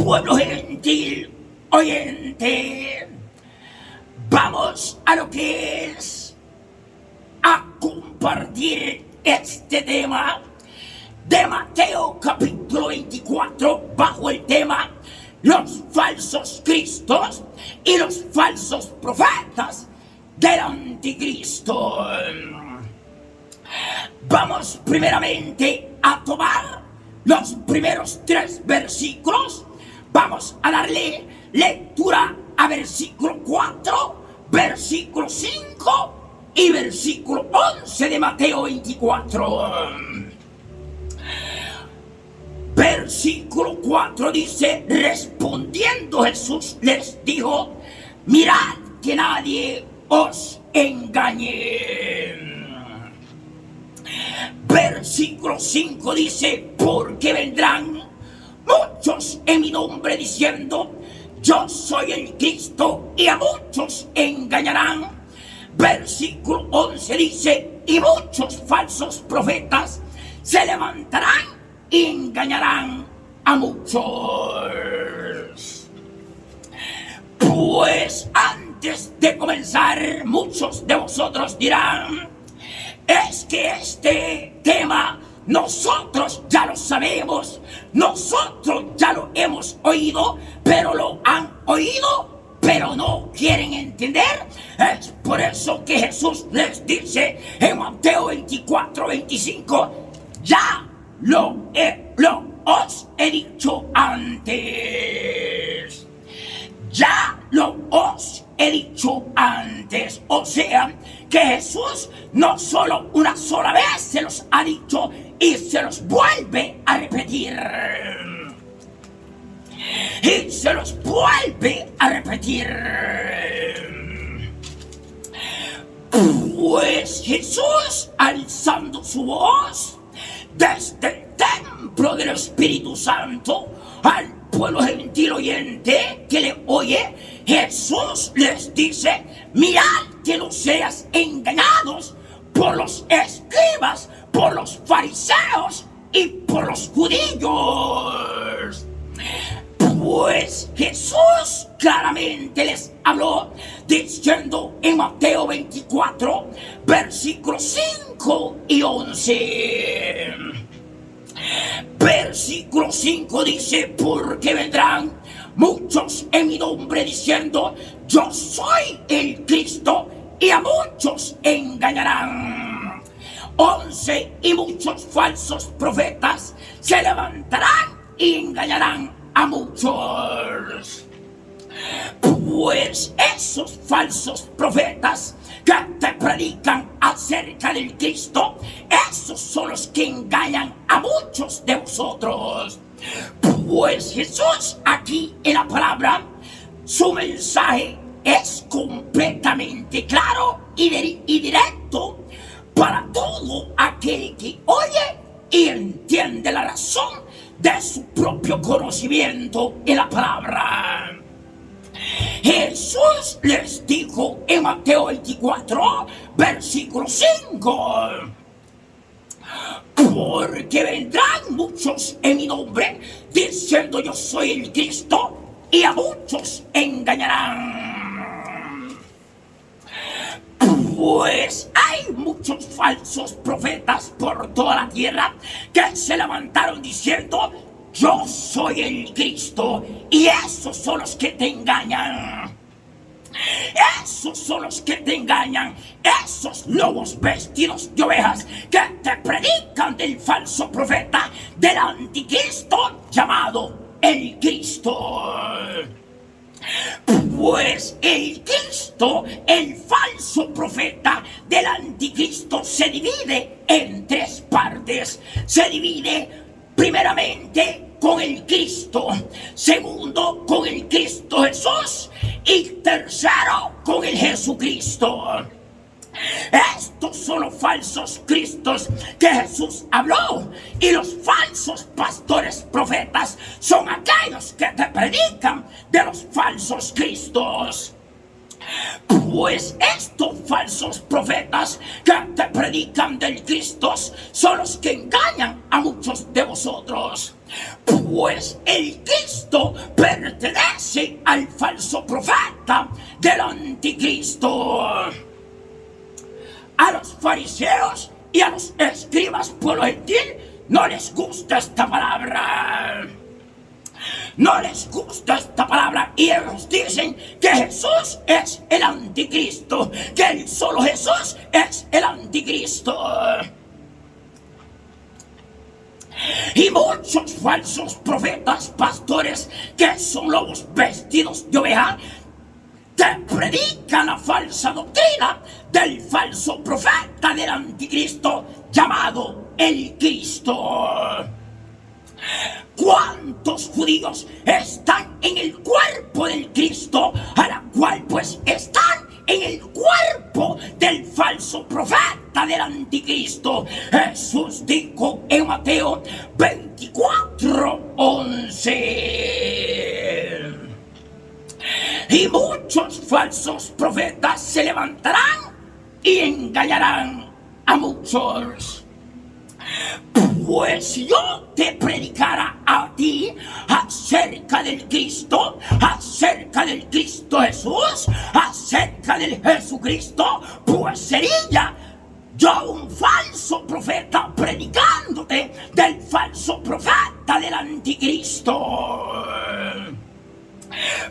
Pueblo gentil oyente, vamos a lo que es a compartir este tema de Mateo capítulo 24 bajo el tema los falsos cristos y los falsos profetas del anticristo. Vamos primeramente a tomar los primeros 3 versículos. Vamos a darle lectura a versículo 4, versículo 5 y versículo 11 de Mateo 24. Versículo 4 dice: respondiendo Jesús les dijo, mirad que nadie os engañe. Versículo 5 dice: porque vendrán muchos en mi nombre diciendo, yo soy el Cristo, y a muchos engañarán. Versículo 11 dice: y muchos falsos profetas se levantarán y engañarán a muchos. Pues antes de comenzar, muchos de vosotros dirán, es que este tema nosotros ya lo sabemos, nosotros ya lo hemos oído, pero lo han oído, pero no quieren entender. Es por eso que Jesús les dice en Mateo 24, 25, ya os he dicho antes. Ya os he dicho antes. O sea, que Jesús no solo una sola vez se los ha dicho y se los vuelve a repetir. Y se los vuelve a repetir. Pues Jesús, alzando su voz desde el templo del Espíritu Santo al pueblo gentil oyente que le oye, Jesús les dice, mirad que no seas engañados por los escribas, por los fariseos y por los judíos. Pues Jesús claramente les habló diciendo en Mateo 24, versículos 5 y 11. Versículo 5 dice, porque vendrán muchos en mi nombre diciendo, yo soy el Cristo, y a muchos engañarán. 11, y muchos falsos profetas se levantarán y engañarán a muchos. Pues esos falsos profetas que te predican acerca del Cristo, esos son los que engañan a muchos de vosotros. Pues Jesús aquí en la palabra, su mensaje es completamente claro y directo para todo aquel que oye y entiende la razón de su propio conocimiento en la palabra. Jesús les dijo en Mateo 24, versículo 5, porque vendrán muchos en mi nombre diciendo yo soy el Cristo, y a muchos engañarán. Pues hay muchos falsos profetas por toda la tierra que se levantaron diciendo yo soy el Cristo, y esos son los que te engañan. Esos son los que te engañan, esos lobos vestidos de ovejas que te predican del falso profeta, del anticristo llamado el Cristo. Pues el Cristo, el falso profeta del anticristo, se divide en 3 partes. Se divide primeramente con el Cristo, segundo con el Cristo Jesús y tercero con el Jesucristo. Estos son los falsos cristos que Jesús habló, y los falsos pastores profetas son aquellos que te predican de los falsos cristos. Pues estos falsos profetas que te predican del Cristo son los que engañan a muchos de vosotros. Pues el Cristo pertenece al falso profeta del anticristo. A los fariseos y a los escribas pueblo gentil no les gusta esta palabra. No les gusta esta palabra y ellos dicen que Jesús es el anticristo, que el solo Jesús es el anticristo. Y muchos falsos profetas, pastores, que son lobos vestidos de oveja, te predican la falsa doctrina del falso profeta del anticristo llamado el Cristo. ¿Cuántos judíos están en el cuerpo del Cristo, a la cual pues están en el cuerpo del falso profeta del anticristo? Jesús dijo en Mateo 24:11. Y muchos falsos profetas se levantarán y engañarán a muchos. Pues si yo te predicara a ti acerca del Cristo Jesús, acerca del Jesucristo, pues sería yo un falso profeta predicándote del falso profeta del anticristo.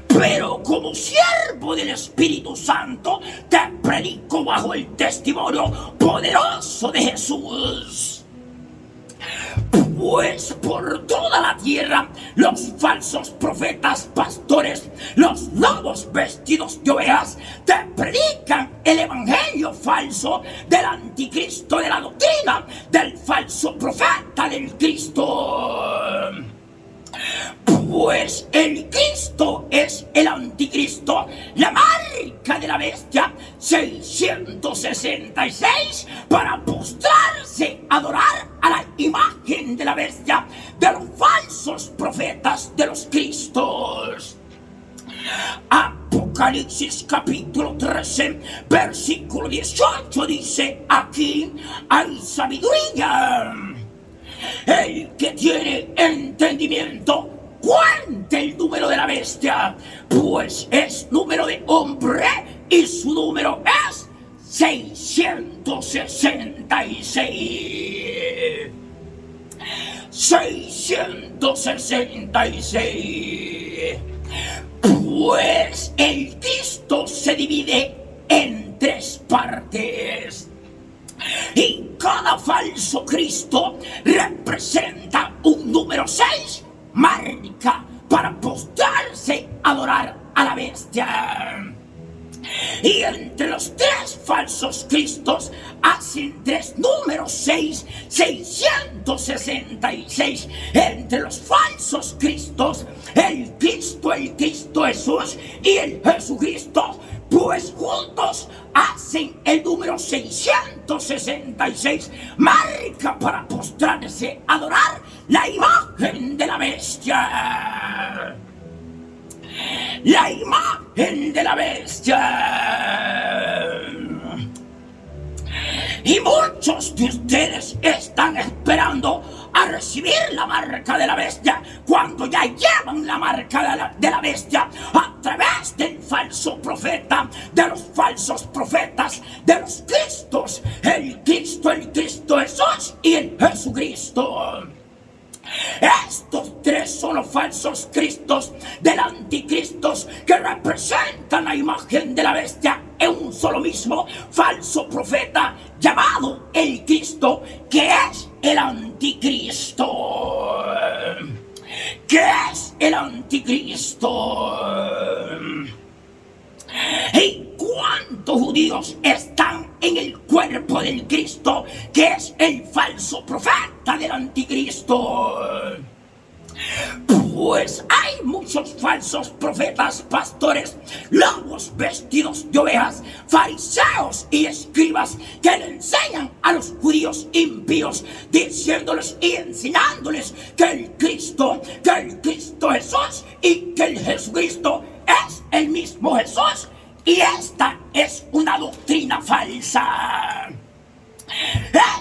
Pero como siervo del Espíritu Santo, te predico bajo el testimonio poderoso de Jesús. Pues por toda la tierra los falsos profetas, pastores, los lobos vestidos de ovejas, te predican el evangelio falso del anticristo, de la doctrina del falso profeta del Cristo. Pues el Cristo es el anticristo, la marca de la bestia 666, para postrarse, adorar a la imagen de la bestia, de los falsos profetas de los Cristos. Apocalipsis capítulo 13, versículo 18 dice: aquí hay sabiduría. El que tiene entendimiento, cuente el número de la bestia, pues es número de hombre y su número es 666. 666. Pues el Cristo se divide en tres partes. Y cada falso Cristo representa un número 6, marca para postrarse, adorar a la bestia. Y entre los tres falsos Cristos hacen tres números 6, 666. Entre los falsos Cristos, el Cristo Jesús y el Jesucristo, pues juntos hacen el número 666, marca para postrarse, adorar la imagen de la bestia. La imagen de la bestia. Y muchos de ustedes están esperando a recibir la marca de la bestia, cuando ya llevan la marca de la bestia a través del falso profeta, de los falsos profetas, de los Cristos, el Cristo Jesús y el Jesucristo. Estos tres son los falsos Cristos del anticristo, que representan la imagen de la bestia en un solo mismo falso profeta llamado el Cristo, que es el anticristo. ¿Qué es el anticristo? ¿Y cuántos judíos están en el cuerpo del Cristo, que es el falso profeta del anticristo? Pues hay muchos falsos profetas, pastores, lobos vestidos de ovejas, fariseos y escribas, que le enseñan a los judíos impíos, diciéndoles y enseñándoles que el Cristo Jesús y que el Jesucristo es el mismo Jesús, y esta es una doctrina falsa.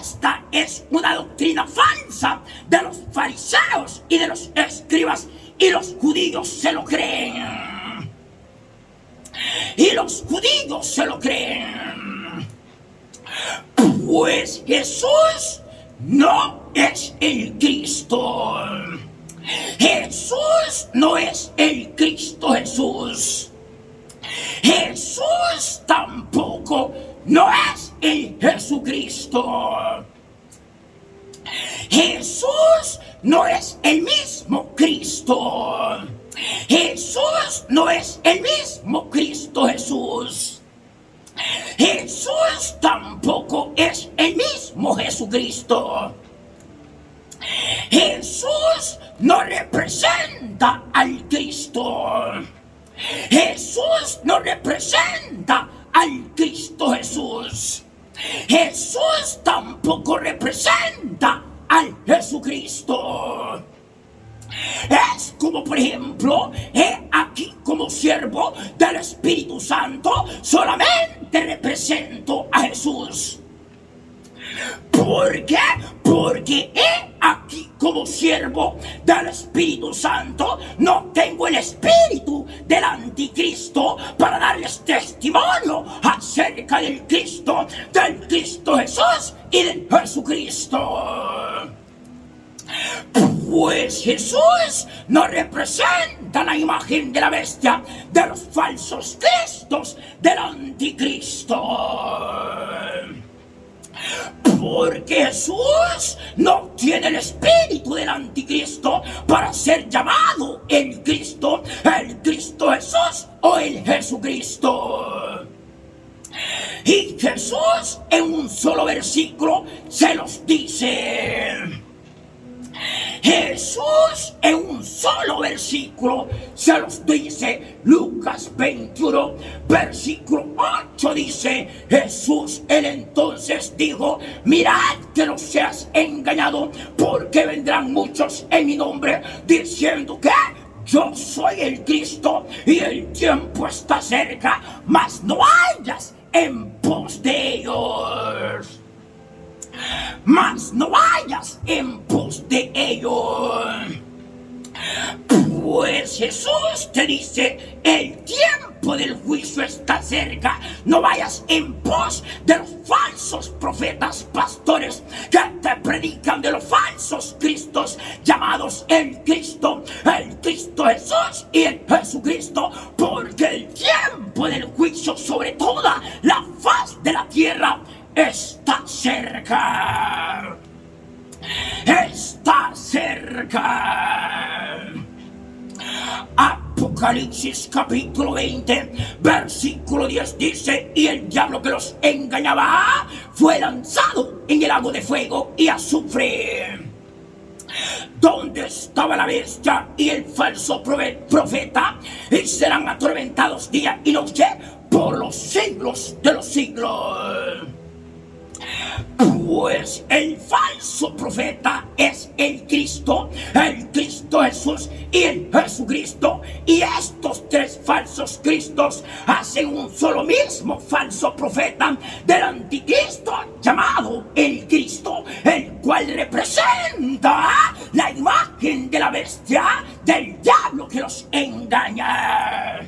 Esta es una doctrina falsa de los fariseos y de los escribas, y los judíos se lo creen. Y los judíos se lo creen. Pues Jesús no es el Cristo. Jesús no es el Cristo Jesús. Jesús tampoco no es el Jesucristo. Jesús no es el mismo Cristo. Jesús no es el mismo Cristo Jesús. Jesús tampoco es el mismo Jesucristo. Jesús no representa al Cristo. Jesús no representa al Cristo Jesús. Jesús tampoco representa al Jesucristo. Es como, por ejemplo, aquí como siervo del Espíritu Santo solamente represento a Jesús. ¿Por qué? Porque aquí como siervo del Espíritu Santo no tengo el espíritu del anticristo para darles testimonio acerca del Cristo Jesús y del Jesucristo. Pues Jesús no representa la imagen de la bestia, de los falsos cristos, del anticristo. Porque Jesús no tiene el espíritu del anticristo para ser llamado el Cristo Jesús o el Jesucristo. Y Jesús en un solo versículo se los dice. Jesús en un solo versículo se los dice. Lucas 21, versículo 8 dice: Jesús él entonces dijo: mirad que no seas engañado, porque vendrán muchos en mi nombre diciendo que yo soy el Cristo y el tiempo está cerca, mas no vayas en pos de ellos. Mas no vayas en pos de ellos. Pues Jesús te dice: el tiempo del juicio está cerca. No vayas en pos de los falsos profetas, pastores que te predican de los falsos cristos llamados el Cristo Jesús y el Jesucristo, porque el tiempo del juicio sobre toda la faz de la tierra está cerca. Está cerca. Apocalipsis capítulo 20, versículo 10 dice: y el diablo que los engañaba fue lanzado en el lago de fuego y azufre, donde estaba la bestia y el falso profeta, y serán atormentados día y noche por los siglos de los siglos. Pues el falso profeta es el Cristo Jesús y el Jesucristo, y estos tres falsos cristos hacen un solo mismo falso profeta del anticristo llamado el Cristo, el cual representa la imagen de la bestia, del diablo que los engaña.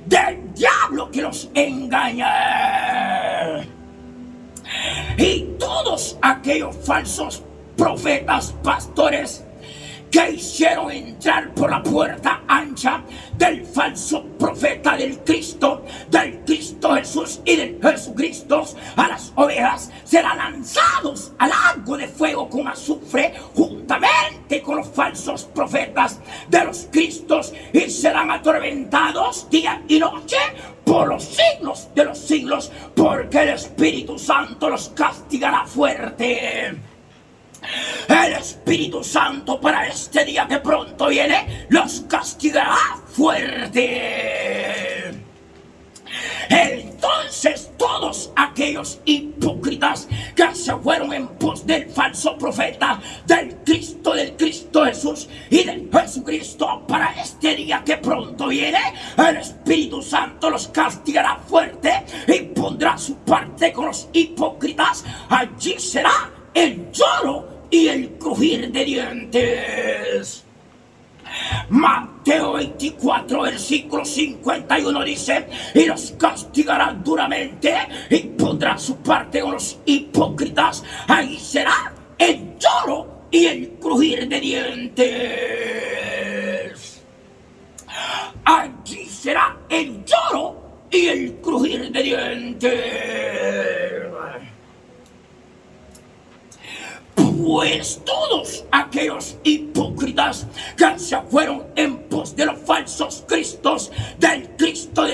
Del diablo que los engaña. Y todos aquellos falsos profetas, pastores, que hicieron entrar por la puerta ancha del falso profeta del Cristo Jesús y del Jesucristo a las ovejas, serán lanzados al lago de fuego con azufre juntamente con los falsos profetas de los Cristos, y serán atormentados día y noche por los siglos de los siglos, porque el Espíritu Santo los castigará fuerte. El Espíritu Santo para este día que pronto viene los castigará fuerte. Entonces todos aquellos hipócritas que se fueron en pos del falso profeta del Cristo Jesús y del Jesucristo, para este día que pronto viene, el Espíritu Santo los castigará fuerte y pondrá su parte con los hipócritas allí será el lloro y el crujir de dientes. Mateo 24, versículo 51 dice: y los castigará duramente y pondrá su parte con los hipócritas. Ahí será el lloro y el crujir de dientes. Allí será el lloro y el crujir de dientes. Pues todos aquellos hipócritas que se fueron en pos de los falsos cristos, del Cristo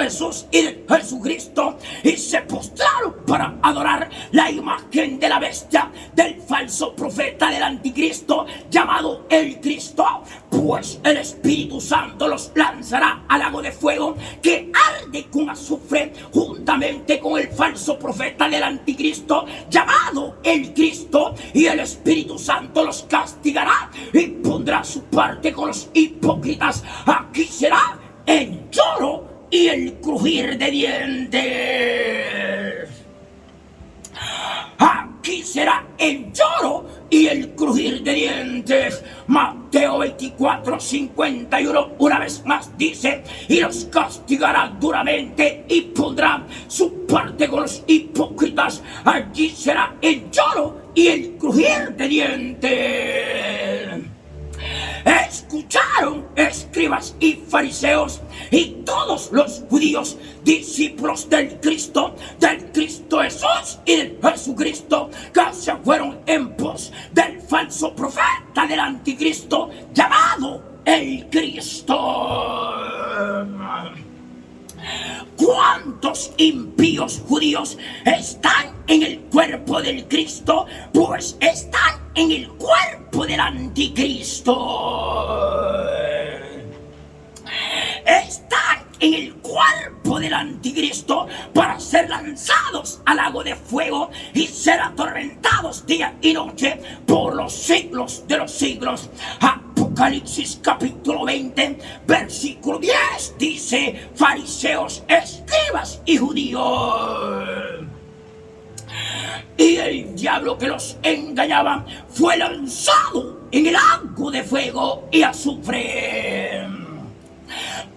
Jesús y del Jesucristo, y se postraron para adorar la imagen de la bestia, del falso profeta, del anticristo llamado el Cristo, pues el Espíritu Santo los lanzará al lago de fuego que arde con azufre, juntamente con el falso profeta del anticristo llamado el Cristo, y el Espíritu Santo los castigará y pondrá su parte con los hipócritas. Aquí será el lloro y el crujir de dientes. Aquí será el lloro y el crujir de dientes. Mateo 24, 51 una vez más dice: y los castigará duramente y pondrá su parte con los hipócritas. Allí será el lloro y el crujir de dientes. Escucharon escribas y fariseos y todos los judíos, discípulos del Cristo Jesús y del Jesucristo, que se fueron en pos del falso profeta del anticristo llamado el Cristo. ¿Cuántos impíos judíos están en el cuerpo del Cristo? Pues están en el cuerpo del anticristo. Están en el cuerpo del anticristo para ser lanzados al lago de fuego y ser atormentados día y noche por los siglos de los siglos. Apocalipsis capítulo 20, versículo 10 dice: fariseos, escribas y judíos. Y el diablo que los engañaba fue lanzado en el lago de fuego y azufre,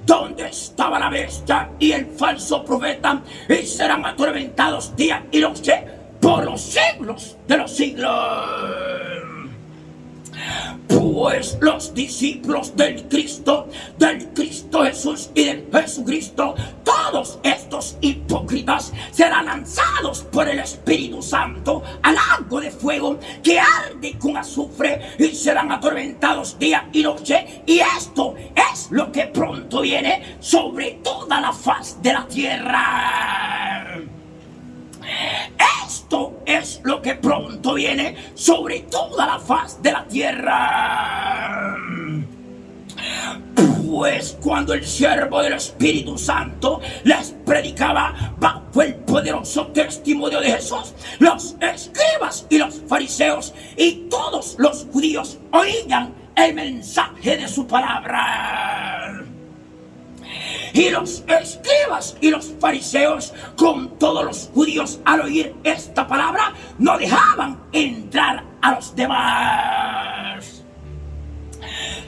donde estaba la bestia y el falso profeta, y serán atormentados día y noche por los siglos de los siglos. Pues los discípulos del Cristo Jesús y del Jesucristo, todos estos hipócritas serán lanzados por el Espíritu Santo al lago de fuego que arde con azufre, y serán atormentados día y noche. Y esto es lo que pronto viene sobre toda la faz de la tierra. Esto es lo que pronto viene sobre toda la faz de la tierra. Pues cuando el siervo del Espíritu Santo les predicaba bajo el poderoso testimonio de Jesús, los escribas y los fariseos y todos los judíos oían el mensaje de su palabra. Y los escribas y los fariseos, con todos los judíos, al oír esta palabra, no dejaban entrar a los demás.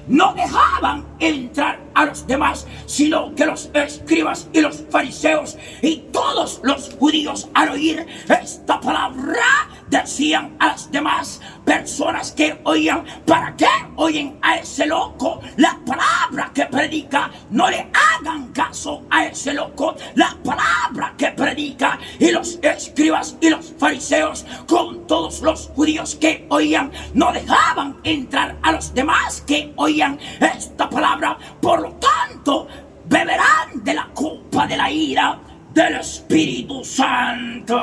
No dejaban entrar a los demás, sino que los escribas y los fariseos y todos los judíos, al oír esta palabra, decían a las demás personas que oían: ¿para qué oyen a ese loco la palabra que predica? No le hagan caso a ese loco la palabra que predica. Y los escribas y los fariseos, con todos los judíos que oían, no dejaban entrar a los demás que oían esta palabra. Por lo tanto, beberán de la copa de la ira del Espíritu Santo.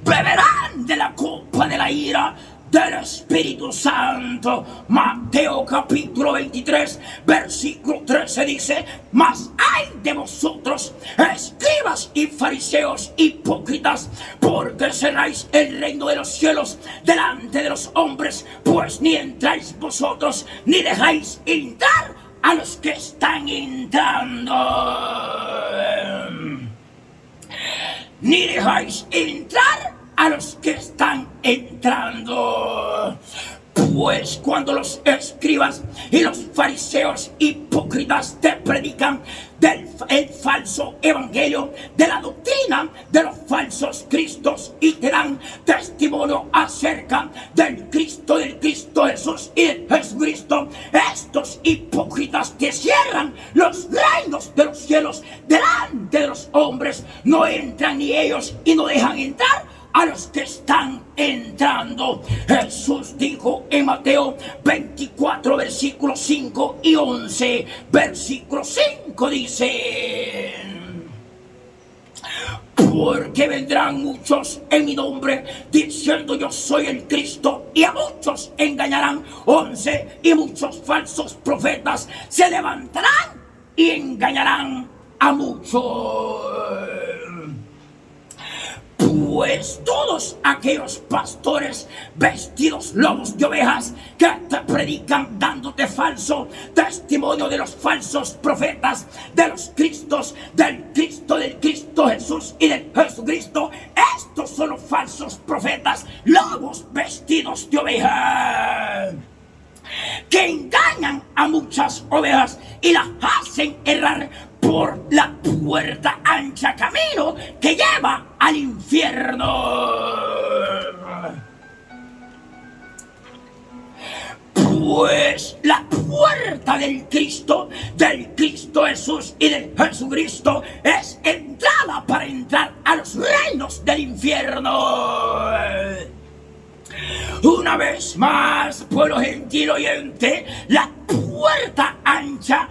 Beberán de la copa de la ira del Espíritu Santo. Mateo capítulo 23, versículo 13 dice: mas ay de vosotros, escribas y fariseos hipócritas, porque cerráis el reino de los cielos delante de los hombres, pues ni entráis vosotros, ni dejáis entrar a los que están entrando. ni dejáis entrar a los que están entrando. Pues cuando los escribas y los fariseos hipócritas te predican el falso evangelio, de la doctrina de los falsos cristos, y te dan testimonio acerca del Cristo Jesús y de Jesucristo, estos hipócritas te cierran los reinos de los cielos delante de los hombres. No entran ni ellos y no dejan entrar a los que están entrando. Jesús dijo en Mateo 24, versículos 5 y 11. Versículo 5 dice: porque vendrán muchos en mi nombre diciendo yo soy el Cristo, y a muchos engañarán. 11. Y muchos falsos profetas se levantarán y engañarán a muchos. Pues todos aquellos pastores vestidos lobos de ovejas que te predican dándote falso testimonio de los falsos profetas, de los Cristos, del Cristo Jesús y del Jesucristo, estos son los falsos profetas, lobos vestidos de ovejas, que engañan a muchas ovejas y las hacen errar por la puerta ancha, camino que lleva al infierno. Pues la puerta del Cristo Jesús y del Jesucristo es entrada para entrar a los reinos del infierno. Una vez más, pueblo gentil oyente, la puerta ancha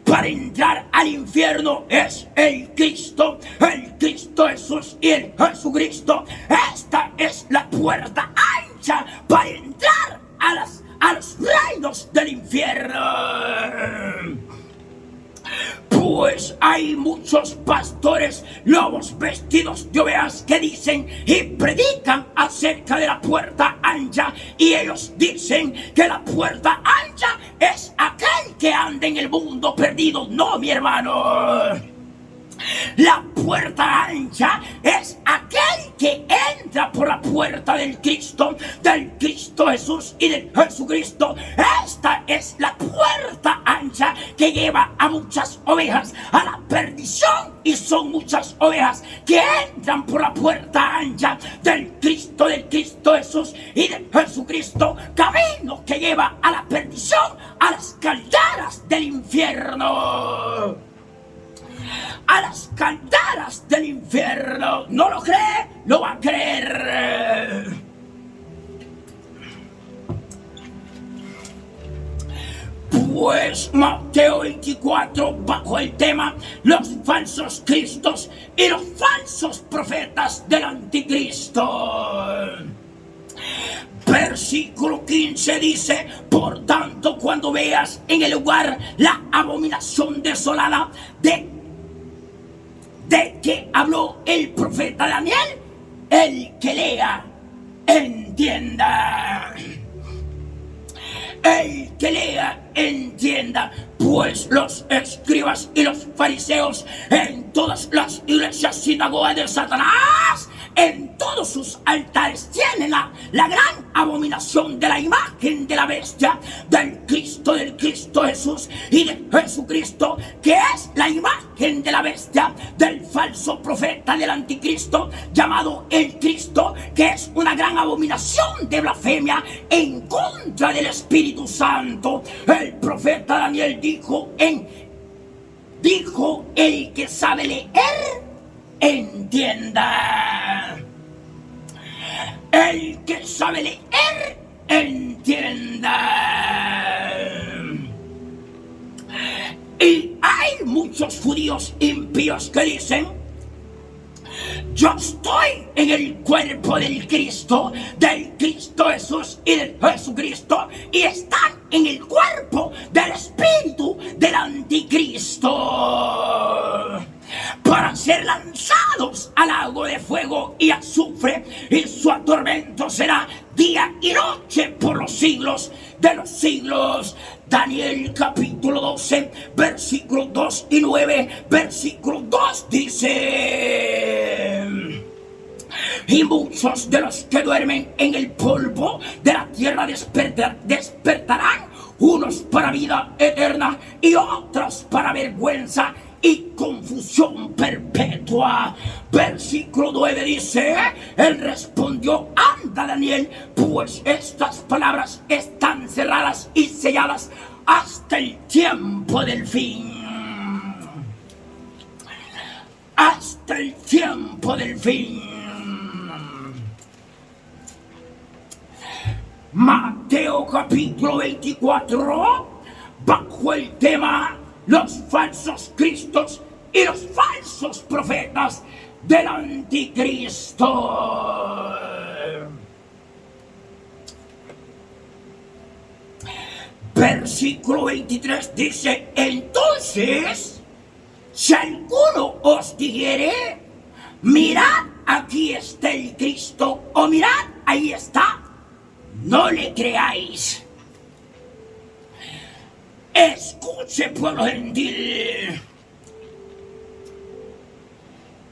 para entrar al infierno es el Cristo Jesús y el Jesucristo. Esta es la puerta ancha para entrar a los reinos del infierno. Pues hay muchos pastores lobos vestidos de ovejas que dicen y predican acerca de la puerta ancha, y ellos dicen que la puerta ancha es aquel que anda en el mundo perdido. No, mi hermano. La puerta ancha es aquel que entra por la puerta del Cristo Jesús y del Jesucristo. Esta es la puerta ancha que lleva a muchas ovejas a la perdición, y son muchas ovejas que entran por la puerta ancha del Cristo Jesús y del Jesucristo, camino que lleva a la perdición, a las calderas del infierno. A las calderas del infierno. ¿No lo cree? Lo va a creer. Pues Mateo 24, bajo el tema los falsos cristos y los falsos profetas del anticristo. Versículo 15 dice: por tanto, cuando veas en el lugar la abominación desolada de que habló el profeta Daniel, el que lea, entienda. El que lea, entienda. Pues los escribas y los fariseos en todas las iglesias, sinagogas de Satanás, en todos sus altares tienen la gran abominación de la imagen de la bestia, del Cristo Jesús y de Jesucristo, que es la imagen de la bestia, del falso profeta del anticristo llamado el Cristo, que es una gran abominación de blasfemia en contra del Espíritu Santo. El profeta Daniel dijo: el que sabe leer, entienda. El que sabe leer, entienda. Y hay muchos judíos impíos que dicen: yo estoy en el cuerpo del Cristo Jesús y del Jesucristo, y están en el cuerpo del espíritu del anticristo, para ser lanzados al lago de fuego y azufre, y su atormento será día y noche por los siglos de los siglos. Daniel capítulo 12, versículos 2 y 9. Versículo 2 dice: y muchos de los que duermen en el polvo de la tierra despertarán, unos para vida eterna y otros para vergüenza y confusión perpetua. Versículo 9 dice: él respondió: anda, Daniel, pues estas palabras están cerradas y selladas hasta el tiempo del fin. Hasta el tiempo del fin. Mateo capítulo 24, bajo el tema los falsos cristos y los falsos profetas del anticristo. Versículo 23 dice: entonces, si alguno os dijere, mirad, aquí está el Cristo, o mirad, ahí está, no le creáis. Escuche, pueblo gentil,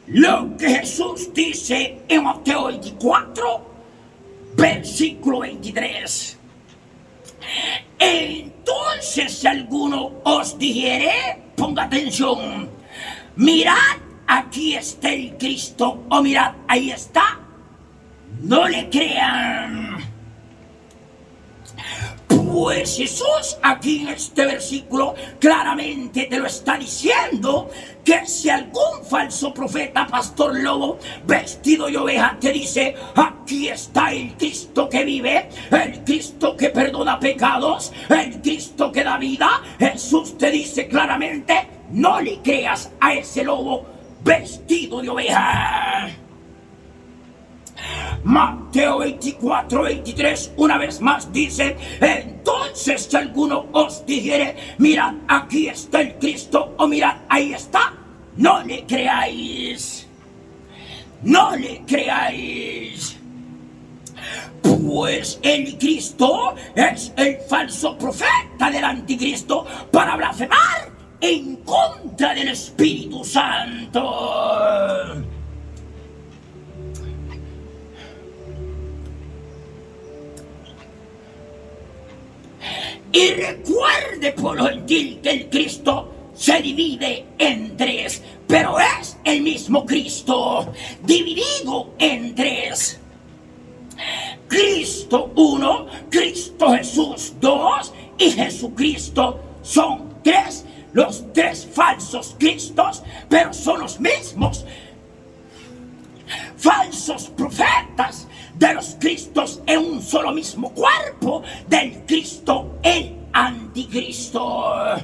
lo que Jesús dice en Mateo 24, versículo 23. Entonces, si alguno os dijere, ponga atención, mirad, aquí está el Cristo, o mirad, ahí está, no le crean. Pues Jesús aquí en este versículo claramente te lo está diciendo, que si algún falso profeta, pastor lobo, vestido de oveja, te dice: aquí está el Cristo que vive, el Cristo que perdona pecados, el Cristo que da vida, Jesús te dice claramente: no le creas a ese lobo vestido de oveja. Mateo 24, 23, una vez más dice: entonces si alguno os dijere, mirad, aquí está el Cristo, o mirad, ahí está, no le creáis. No le creáis. Pues el Cristo es el falso profeta del anticristo para blasfemar en contra del Espíritu Santo. Y recuerde, pueblo gentil, que el Cristo se divide en tres, pero es el mismo Cristo dividido en tres. Cristo 1, Cristo Jesús 2 y Jesucristo son tres, los tres falsos Cristos, pero son los mismos falsos profetas de los Cristos en un solo mismo cuerpo del Cristo, el anticristo.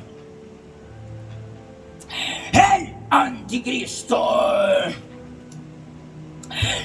El anticristo.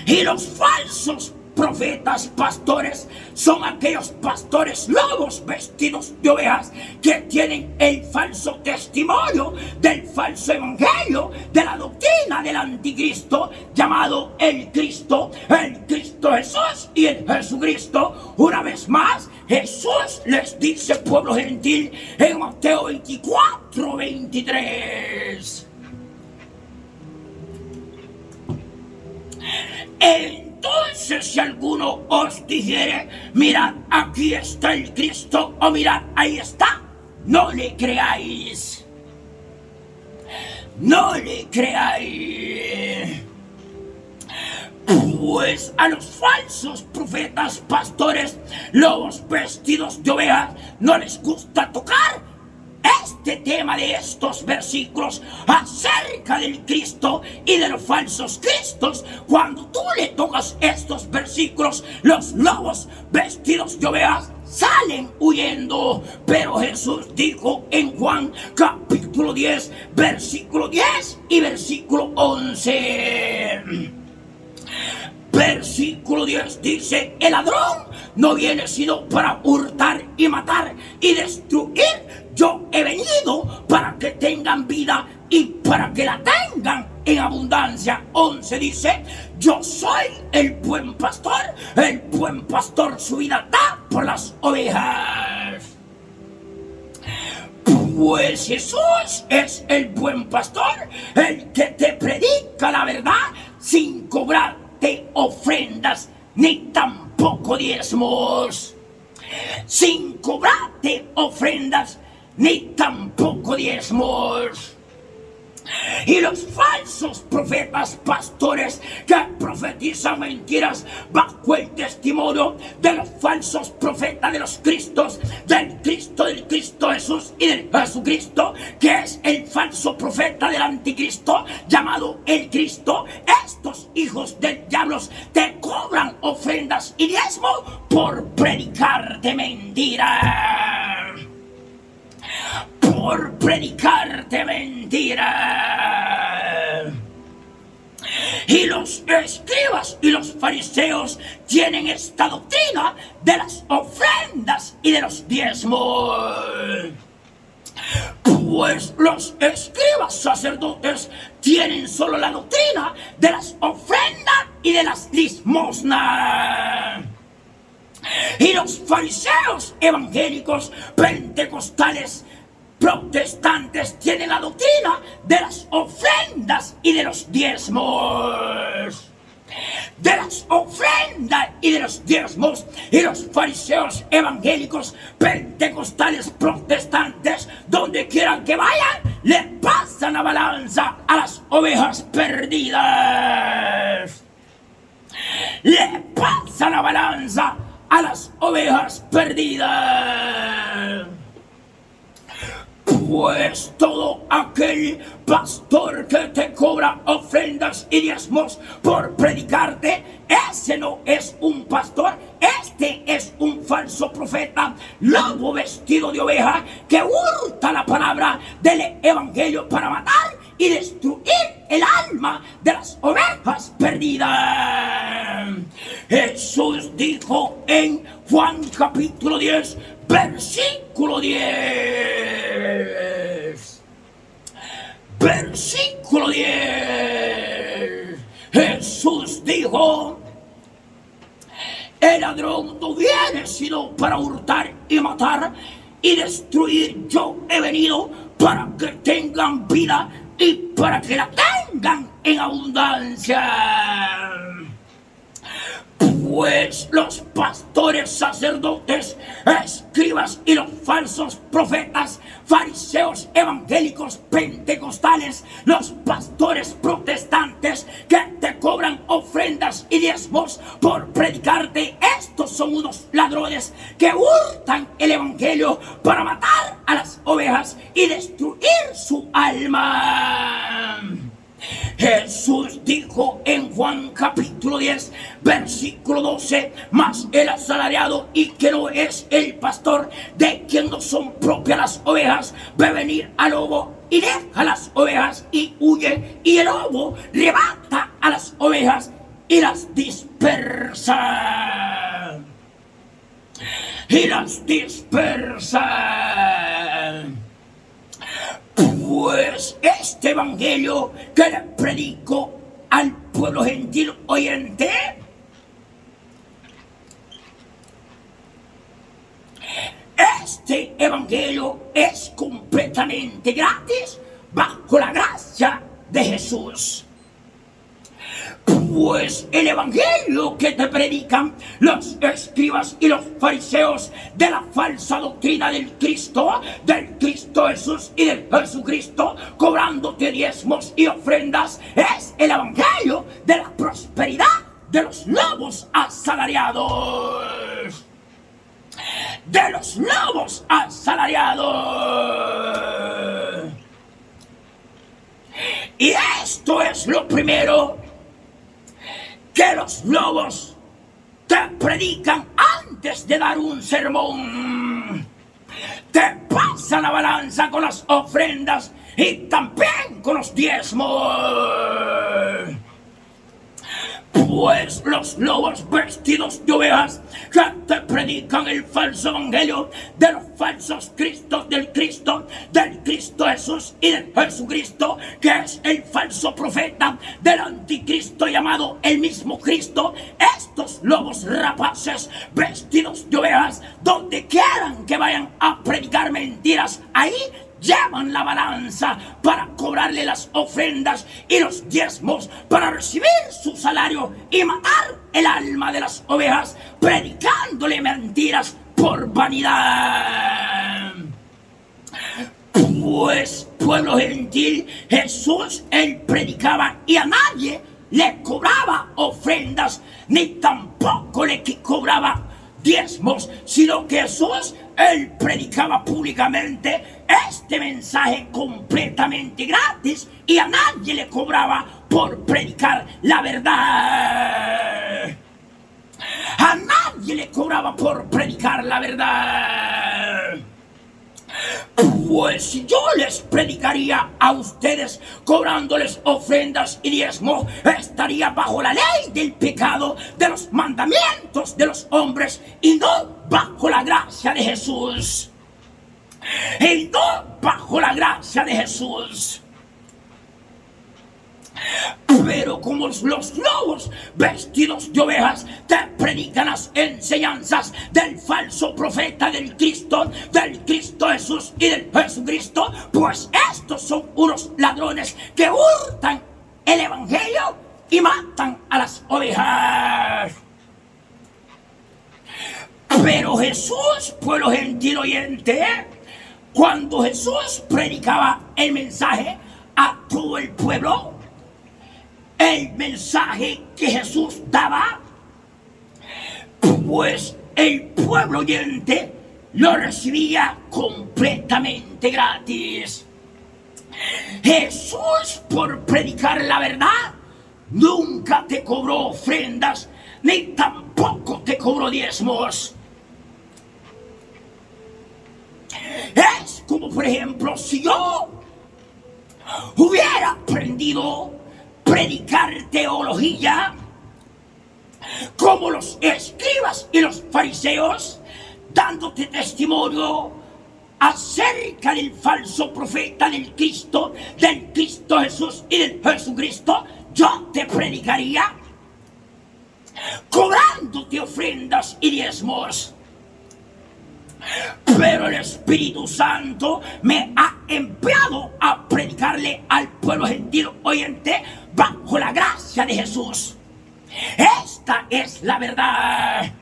Y los falsos profetas, pastores, son aquellos pastores lobos vestidos de ovejas que tienen el falso testimonio del falso evangelio, de la doctrina del anticristo, llamado el Cristo Jesús y el Jesucristo. Una vez más, Jesús les dice, pueblo gentil, en Mateo 24, 23. Entonces, si alguno os dijere, mirad, aquí está el Cristo, o mirad, ahí está, no le creáis. No le creáis. Pues a los falsos profetas, pastores, lobos vestidos de ovejas, no les gusta tocar este tema de estos versículos acerca del Cristo y de los falsos Cristos. Cuando tú le tocas estos versículos, los lobos vestidos de ovejas salen huyendo. Pero Jesús dijo en Juan capítulo 10, versículo 10 y versículo 11. Versículo 10 dice: el ladrón no viene sino para hurtar y matar y destruir. Yo he venido para que tengan vida y para que la tengan en abundancia. 11 dice: yo soy el buen pastor su vida da por las ovejas. Pues Jesús es el buen pastor, el que te predica la verdad sin cobrar cobrarte ofrendas ni tampoco diezmos. Sin cobrarte ofrendas ni tampoco diezmos. Y los falsos profetas, pastores que profetizan mentiras bajo el testimonio de los falsos profetas de los Cristos, del Cristo Jesús y del Jesucristo, que es el falso profeta del anticristo llamado el Cristo. Estos hijos del diablo te cobran ofrendas y diezmo por predicarte mentira. Por predicarte mentira. Y los escribas y los fariseos tienen esta doctrina de las ofrendas y de los diezmos. Pues los escribas sacerdotes tienen solo la doctrina de las ofrendas y de las limosnas. Y los fariseos evangélicos, pentecostales, protestantes tienen la doctrina de las ofrendas y de los diezmos. De las ofrendas y de los diezmos. Y los fariseos evangélicos, pentecostales, protestantes, donde quieran que vayan, le pasan la balanza a las ovejas perdidas. Le pasan la balanza a las ovejas perdidas. Pues todo aquel pastor que te cobra ofrendas y diezmos por predicarte, ese no es un pastor, este es un falso profeta, lobo vestido de oveja, que hurta la palabra del evangelio para matar y destruir el alma de las ovejas perdidas. Jesús dijo en Juan capítulo 10, versículo 10. Versículo 10. Jesús dijo: el ladrón no viene sino para hurtar y matar y destruir. Yo he venido para que tengan vida y para que la tengan en abundancia. Pues los pastores, sacerdotes, escribas y los falsos profetas, fariseos evangélicos, pentecostales, los pastores protestantes que te cobran ofrendas y diezmos por predicarte, estos son unos ladrones que hurtan el evangelio para matar a las ovejas y destruir su alma. Jesús dijo en Juan capítulo 10, versículo 12, mas el asalariado y que no es el pastor, de quien no son propias las ovejas, ve venir al lobo y deja las ovejas y huye, y el lobo arrebata a las ovejas y las dispersa. Y las dispersa. Pues este evangelio que le predico al pueblo gentil oyente, este evangelio es completamente gratis bajo la gracia de Jesús. Pues el evangelio que te predican los escribas y los fariseos de la falsa doctrina del Cristo Jesús y del Jesucristo, cobrándote diezmos y ofrendas, es el evangelio de la prosperidad de los lobos asalariados. De los lobos asalariados. Y esto es lo primero que los lobos te predican antes de dar un sermón. Te pasan la balanza con las ofrendas y también con los diezmos. Pues los lobos vestidos de ovejas que te predican el falso evangelio de los falsos cristos del Cristo Jesús y del Jesucristo, que es el falso profeta del anticristo llamado el mismo Cristo. Estos lobos rapaces vestidos de ovejas, donde quieran que vayan a predicar mentiras, ahí llevan la balanza para cobrarle las ofrendas y los diezmos para recibir su salario y matar el alma de las ovejas, predicándole mentiras por vanidad. Pues, pueblo gentil, Jesús, él predicaba y a nadie le cobraba ofrendas, ni tampoco le cobraba diezmos, sino que Jesús, él predicaba públicamente este mensaje completamente gratis y a nadie le cobraba por predicar la verdad. A nadie le cobraba por predicar la verdad. Pues si yo les predicaría a ustedes cobrándoles ofrendas y diezmos, estaría bajo la ley del pecado, de los mandamientos de los hombres y no bajo la gracia de Jesús. Y no bajo la gracia de Jesús. Pero como los lobos vestidos de ovejas te predican las enseñanzas del falso profeta del Cristo Jesús y del Jesucristo, pues estos son unos ladrones que hurtan el evangelio y matan a las ovejas. Pero Jesús, pueblo gentil oyente, cuando Jesús predicaba el mensaje a todo el pueblo, el mensaje que Jesús daba, pues el pueblo oyente lo recibía completamente gratis. Jesús, por predicar la verdad, nunca te cobró ofrendas, ni tampoco te cobró diezmos. Es como, por ejemplo, si yo hubiera aprendido predicar teología como los escribas y los fariseos, dándote testimonio acerca del falso profeta del Cristo Jesús y del Jesucristo, yo te predicaría cobrándote ofrendas y diezmos. Pero el Espíritu Santo me ha enviado a predicarle al pueblo gentil oyente bajo la gracia de Jesús. Esta es la verdad.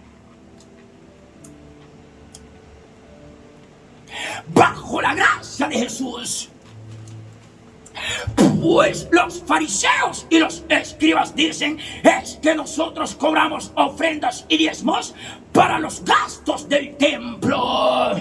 Bajo la gracia de Jesús. Pues los fariseos y los escribas dicen es que nosotros cobramos ofrendas y diezmos para los gastos del templo.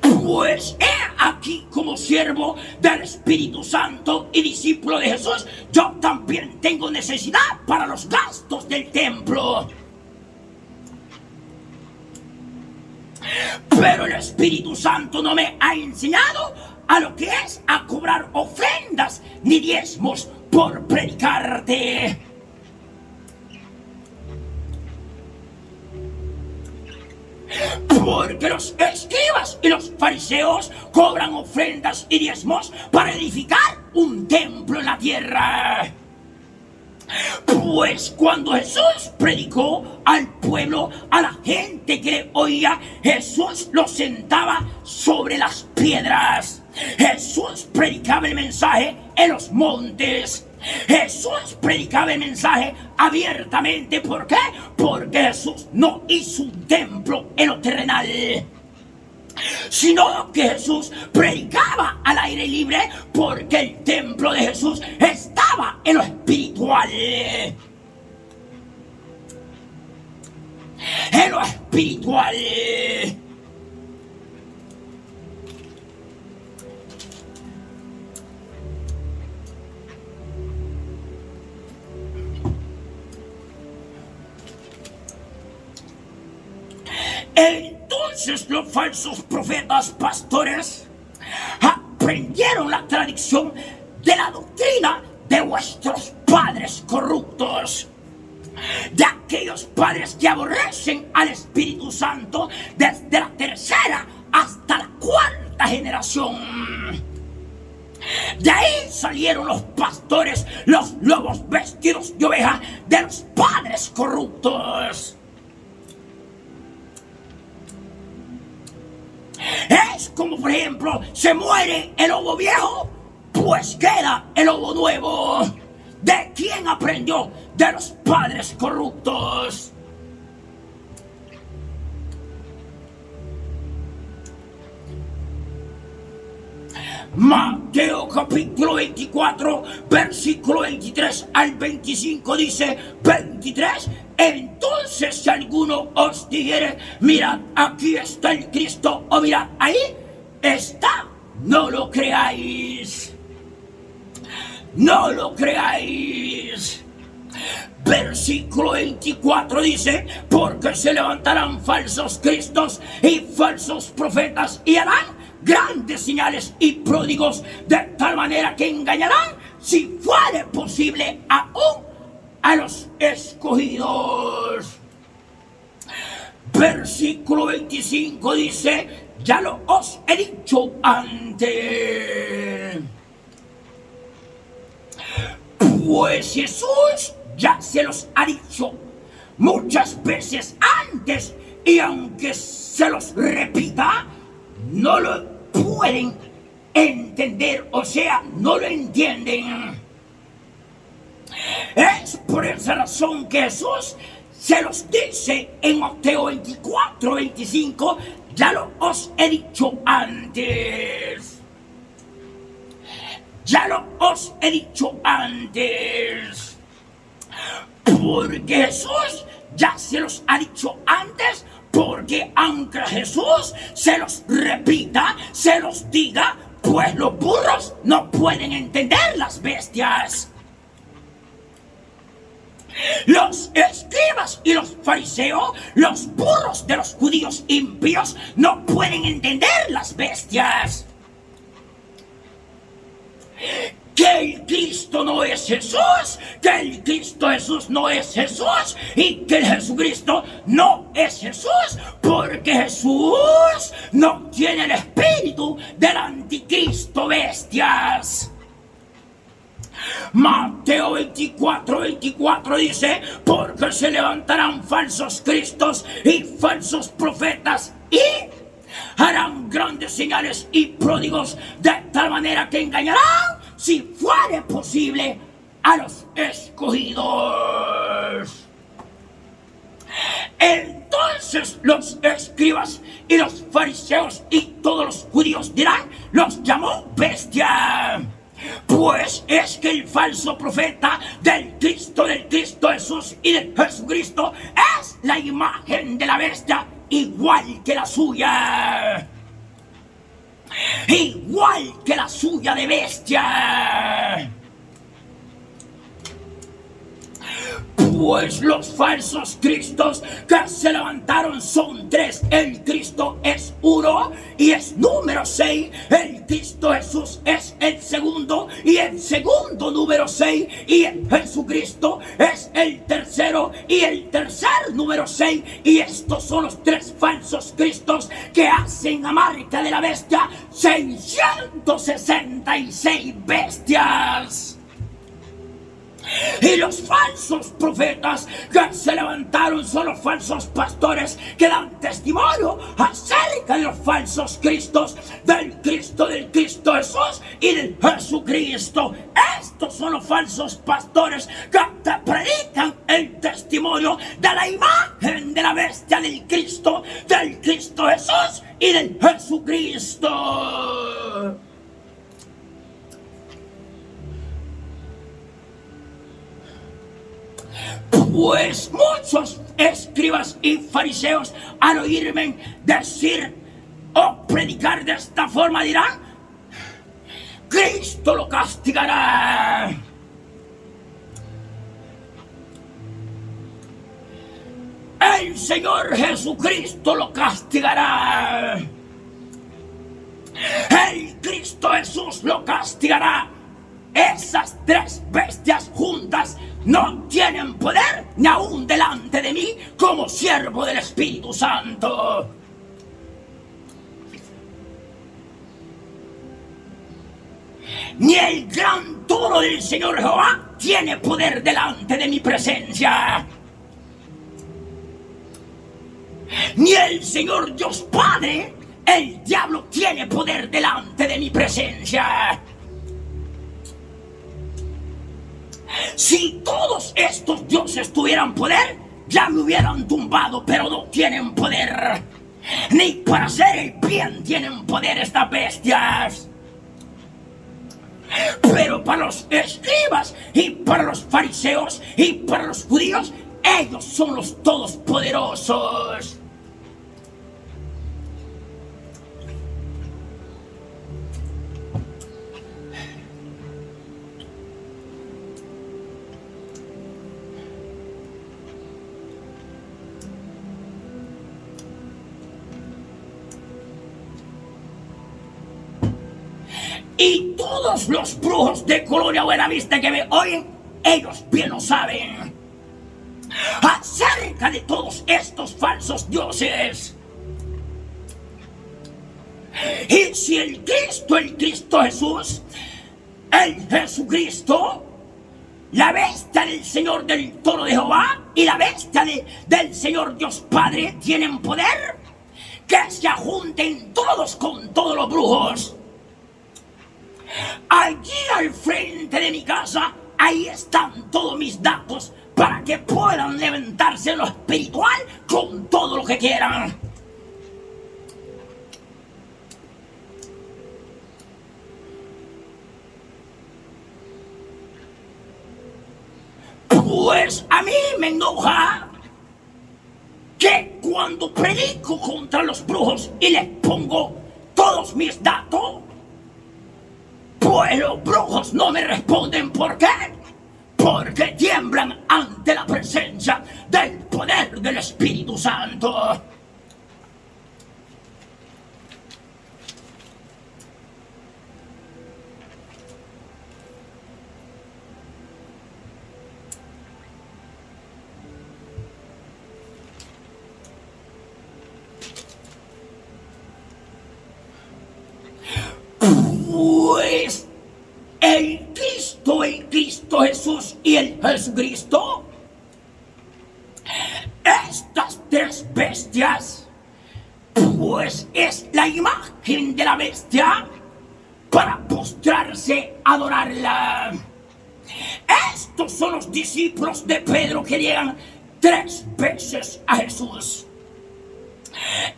Pues he aquí, como siervo del Espíritu Santo y discípulo de Jesús, yo también tengo necesidad para los gastos del templo. Pero el Espíritu Santo no me ha enseñado a lo que es a cobrar ofrendas ni diezmos por predicarte. Porque los escribas y los fariseos cobran ofrendas y diezmos para edificar un templo en la tierra. Pues cuando Jesús predicó al pueblo, a la gente que le oía, Jesús los sentaba sobre las piedras. Jesús predicaba el mensaje en los montes. Jesús predicaba el mensaje abiertamente. ¿Por qué? Porque Jesús no hizo un templo en lo terrenal, sino que Jesús predicaba al aire libre, porque el templo de Jesús estaba en lo espiritual. En lo espiritual. Entonces los falsos profetas pastores aprendieron la tradición de la doctrina de vuestros padres corruptos, de aquellos padres que aborrecen al Espíritu Santo desde la tercera hasta la cuarta generación. De ahí salieron los pastores, los lobos vestidos de oveja de los padres corruptos. Es como, por ejemplo, se muere el lobo viejo, pues queda el lobo nuevo. ¿De quién aprendió? De los padres corruptos. Mateo capítulo 24, versículo 23 al 25 dice, 23, entonces si alguno os dijere, mirad, aquí está el Cristo, o mirad, ahí está, no lo creáis. No lo creáis. Versículo 24 dice, porque se levantarán falsos cristos y falsos profetas y harán grandes señales y pródigos, de tal manera que engañarán, si fuere posible, aún a los escogidos. Versículo 25 dice, ya lo os he dicho antes. Pues Jesús ya se los ha dicho muchas veces antes, y aunque se los repita, no lo pueden entender, o sea, no lo entienden. Es por esa razón que Jesús se los dice en Mateo 24, 25, ya lo os he dicho antes. Ya lo os he dicho antes. Porque Jesús ya se los ha dicho antes, porque aunque Jesús se los repita, se los diga, pues los burros no pueden entender las bestias. Los escribas y los fariseos, los burros de los judíos impíos, no pueden entender las bestias. Que el Cristo no es Jesús, que el Cristo Jesús no es Jesús, y que el Jesucristo no es Jesús, porque Jesús no tiene el espíritu del anticristo bestias. Mateo 24, 24 dice, porque se levantarán falsos cristos y falsos profetas y harán grandes señales y pródigos, de tal manera que engañarán, si fuere posible, a los escogidos. Entonces los escribas y los fariseos y todos los judíos dirán, los llamó bestia. Pues es que el falso profeta del Cristo Jesús y del Jesucristo es la imagen de la bestia, igual que la suya. Igual que la suya de bestia. Pues los falsos cristos que se levantaron son tres. El Cristo es uno y es número 6. El Cristo Jesús es el segundo y el segundo número 6. Y el Jesucristo es el tercero y el tercer número 6. Y estos son los tres falsos cristos que hacen a marca de la bestia 666 bestias. Y los falsos profetas que se levantaron son los falsos pastores que dan testimonio acerca de los falsos cristos, del Cristo Jesús y del Jesucristo. Estos son los falsos pastores que te predican el testimonio de la imagen de la bestia del Cristo Jesús y del Jesucristo. Pues muchos escribas y fariseos al oírme decir o predicar de esta forma dirán, Cristo lo castigará. El Señor Jesucristo lo castigará. El Cristo Jesús lo castigará. Esas tres bestias juntas no tienen poder ni aún delante de mí como siervo del Espíritu Santo. Ni el gran trono del Señor Jehová tiene poder delante de mi presencia. Ni el Señor Dios Padre el diablo tiene poder delante de mi presencia. Si todos estos dioses tuvieran poder, ya me hubieran tumbado, pero no tienen poder. Ni para hacer el bien tienen poder estas bestias. Pero para los escribas y para los fariseos y para los judíos, ellos son los todopoderosos. Y todos los brujos de Colonia Buenavista que me oyen, ellos bien lo saben acerca de todos estos falsos dioses. Y si el Cristo Jesús, el Jesucristo, la bestia del Señor del Toro de Jehová y la bestia del Señor Dios Padre tienen poder, que se junten todos con todos los brujos. Allí al frente de mi casa, ahí están todos mis datos para que puedan levantarse en lo espiritual con todo lo que quieran. Pues a mí me enoja que cuando predico contra los brujos y les pongo todos mis datos, pues los brujos no me responden. ¿Por qué? Porque tiemblan ante la presencia del poder del Espíritu Santo. Pues el Cristo Jesús y el Jesucristo, estas tres bestias, pues es la imagen de la bestia para postrarse a adorarla. Estos son los discípulos de Pedro que llegan 3 veces a Jesús.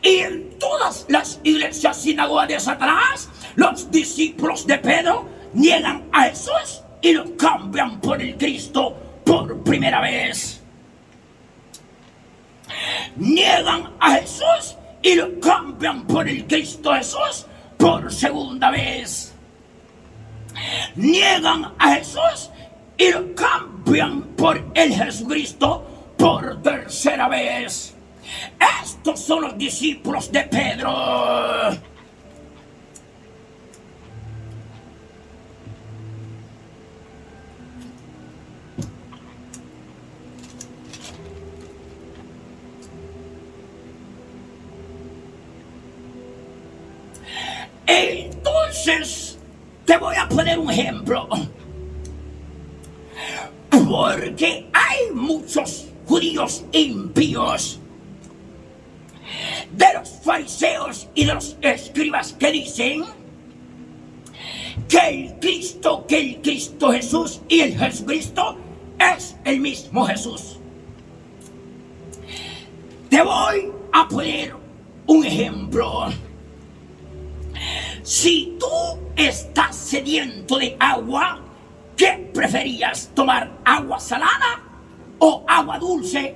Y en todas las iglesias sinagogas de Satanás, los discípulos de Pedro niegan a Jesús y lo cambian por el Cristo por primera vez. Niegan a Jesús y lo cambian por el Cristo Jesús por segunda vez. Niegan a Jesús y lo cambian por el Jesucristo por tercera vez. Estos son los discípulos de Pedro. Entonces, te voy a poner un ejemplo. Porque hay muchos judíos impíos, de los fariseos y de los escribas, que dicen que el Cristo Jesús y el Jesucristo es el mismo Jesús. Te voy a poner un ejemplo. Si tú estás sediento de agua, ¿qué preferías? ¿Tomar agua salada o agua dulce?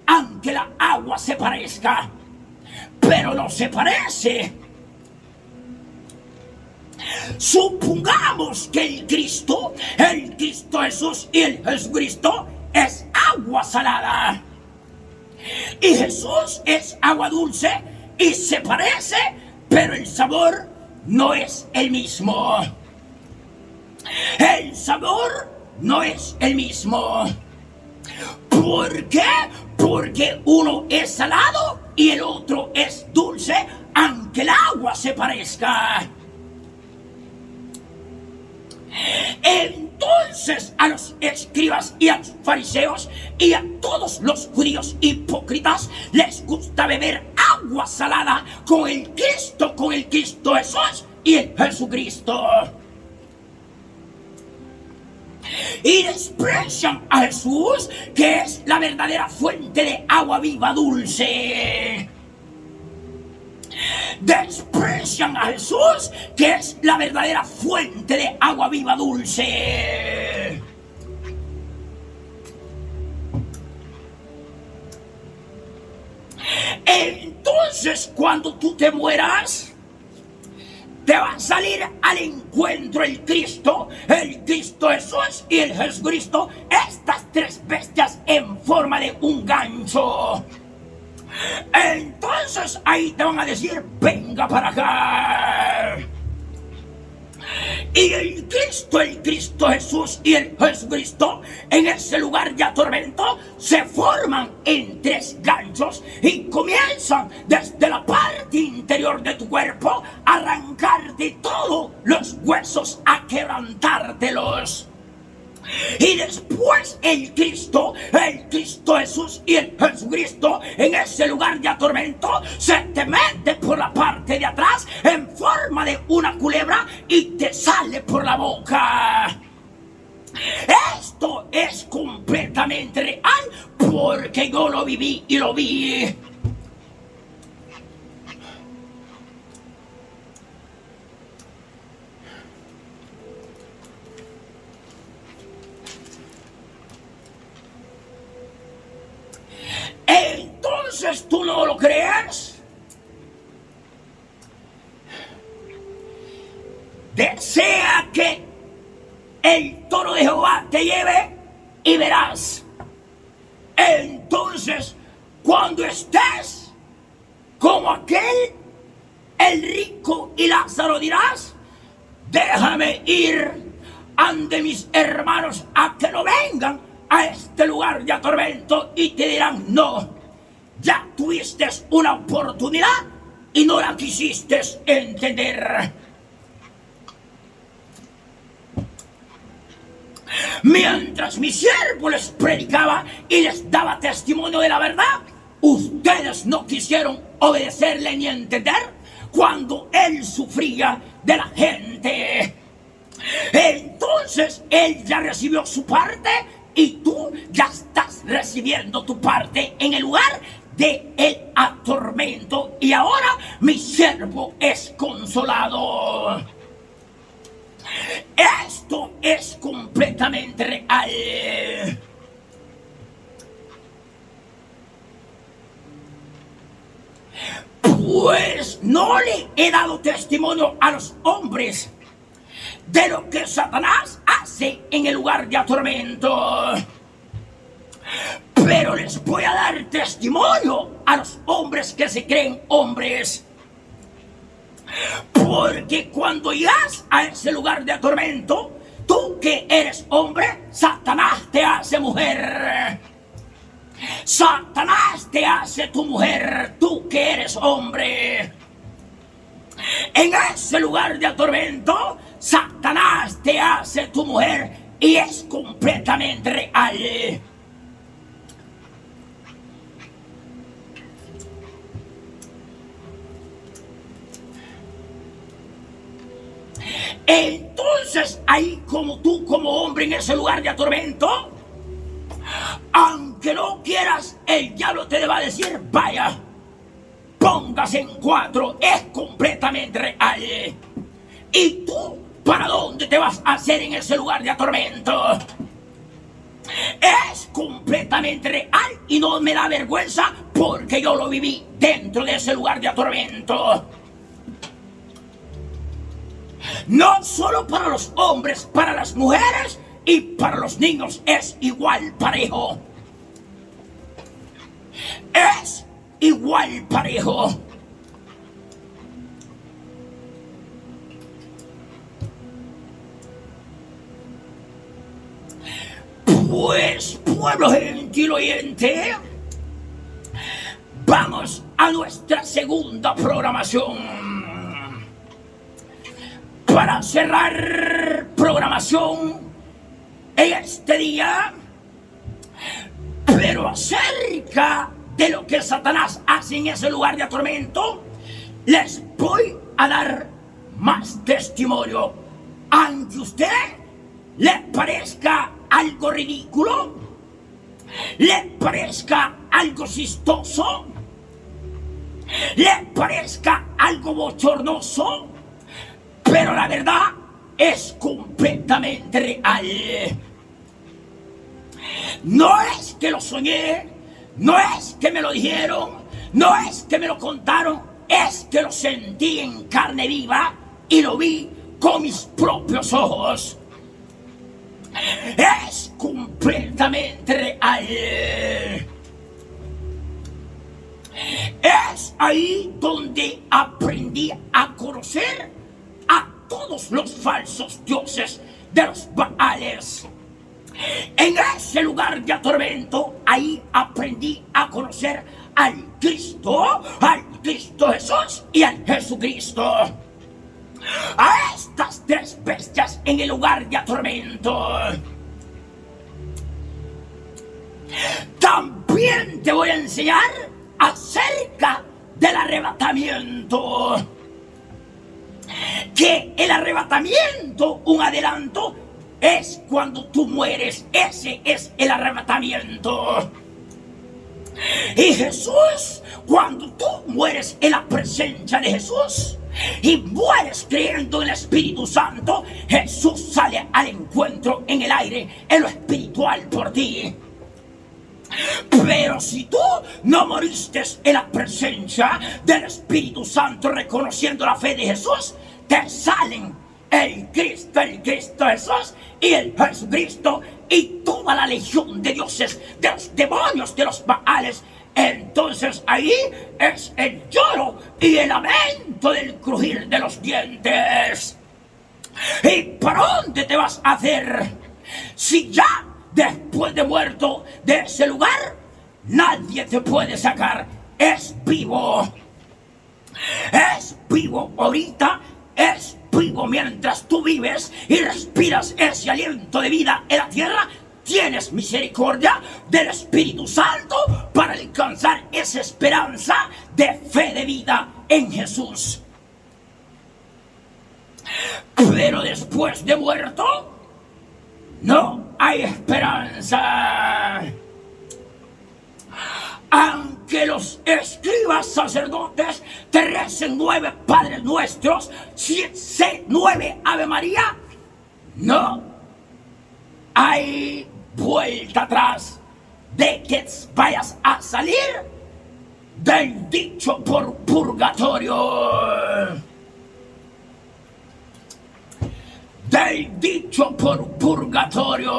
Aunque la agua se parezca, pero no se parece. Supongamos que el Cristo Jesús y el Jesucristo es agua salada y Jesús es agua dulce, y se parece, pero el sabor no es el mismo. El sabor no es el mismo. ¿Por qué? Porque uno es salado y el otro es dulce, aunque el agua se parezca. Entonces a los escribas y a los fariseos y a todos los judíos hipócritas les gusta beber agua salada con el Cristo Jesús y el Jesucristo. Y desprecian a Jesús, que es la verdadera fuente de agua viva dulce. Desprecian a Jesús, que es la verdadera fuente de agua viva dulce. Entonces, cuando tú te mueras, te va a salir al encuentro el Cristo Jesús y el Jesucristo, estas tres bestias en forma de un gancho. Entonces ahí te van a decir: venga para acá. Y el Cristo Jesús y el Jesucristo, en ese lugar de atormento, se forman en tres ganchos y comienzan desde la parte interior de tu cuerpo a arrancarte todos los huesos, a quebrantártelos. Y después el Cristo Jesús y el Jesucristo, en ese lugar de atormento, se te mete por la parte de atrás en forma de una culebra y te sale por la boca. Esto es completamente real, porque yo lo viví y lo vi. Entonces, ¿tú no lo crees? Desea que el toro de Jehová te lleve y verás. Entonces, cuando estés como aquel, el rico y Lázaro, dirás: déjame ir ante mis hermanos a que no vengan a este lugar de atormento. Y te dirán: no, ya tuviste una oportunidad y no la quisiste entender. Mientras mi siervo les predicaba y les daba testimonio de la verdad, ustedes no quisieron obedecerle ni entender cuando él sufría de la gente. Entonces él ya recibió su parte y tú ya estás recibiendo tu parte en el lugar de el atormento, y ahora mi siervo es consolado. Esto es completamente real. Pues no le he dado testimonio a los hombres de lo que Satanás hace en el lugar de atormento, pero les voy a dar testimonio a los hombres que se creen hombres. Porque cuando llegas a ese lugar de atormento, tú que eres hombre, Satanás te hace mujer. Satanás te hace tu mujer, tú que eres hombre. En ese lugar de atormento, Satanás te hace tu mujer, y es completamente real. Entonces, ahí como tú, como hombre en ese lugar de atormento, aunque no quieras, el diablo te va a decir: vaya, póngase en cuatro. Es completamente real. ¿Y tú para dónde te vas a hacer en ese lugar de atormento? Es completamente real y no me da vergüenza, porque yo lo viví dentro de ese lugar de atormento. No solo para los hombres, para las mujeres y para los niños es igual parejo. Es igual parejo. Pues, pueblo gentil oyente, vamos a nuestra segunda programación. Para cerrar programación en este día, pero acerca de lo que Satanás hace en ese lugar de tormento, les voy a dar más testimonio. Aunque usted le parezca algo ridículo, le parezca algo chistoso, le parezca algo bochornoso, pero la verdad es completamente real. No es que lo soñé, no es que me lo dijeron, no es que me lo contaron, es que lo sentí en carne viva y lo vi con mis propios ojos. Es completamente real. Es ahí donde aprendí a conocer a todos los falsos dioses de los Baales. En ese lugar de atormento, ahí aprendí a conocer al Cristo Jesús y al Jesucristo. A estas tres bestias en el lugar de atormento. También te voy a enseñar acerca del arrebatamiento. Que el arrebatamiento, un adelanto, es cuando tú mueres. Ese es el arrebatamiento. Y Jesús, cuando tú mueres en la presencia de Jesús y mueres creyendo en el Espíritu Santo, Jesús sale al encuentro en el aire, en lo espiritual por ti. Pero si tú no moriste en la presencia del Espíritu Santo reconociendo la fe de Jesús, te salen el Cristo Jesús y el Jesucristo y toda la legión de dioses, de los demonios, de los Baales. Entonces ahí es el lloro y el lamento del crujir de los dientes. ¿Y para dónde te vas a hacer? Si ya después de muerto de ese lugar, nadie te puede sacar. Es vivo. Es vivo ahorita. Es vivo mientras tú vives y respiras ese aliento de vida en la tierra. Tienes misericordia del Espíritu Santo para alcanzar esa esperanza de fe de vida en Jesús. Pero después de muerto, no hay esperanza. Aunque los escribas sacerdotes te recen 9 Padres Nuestros, 9 Ave María, no hay vuelta atrás de que vayas a salir del dicho por purgatorio. Del dicho por purgatorio.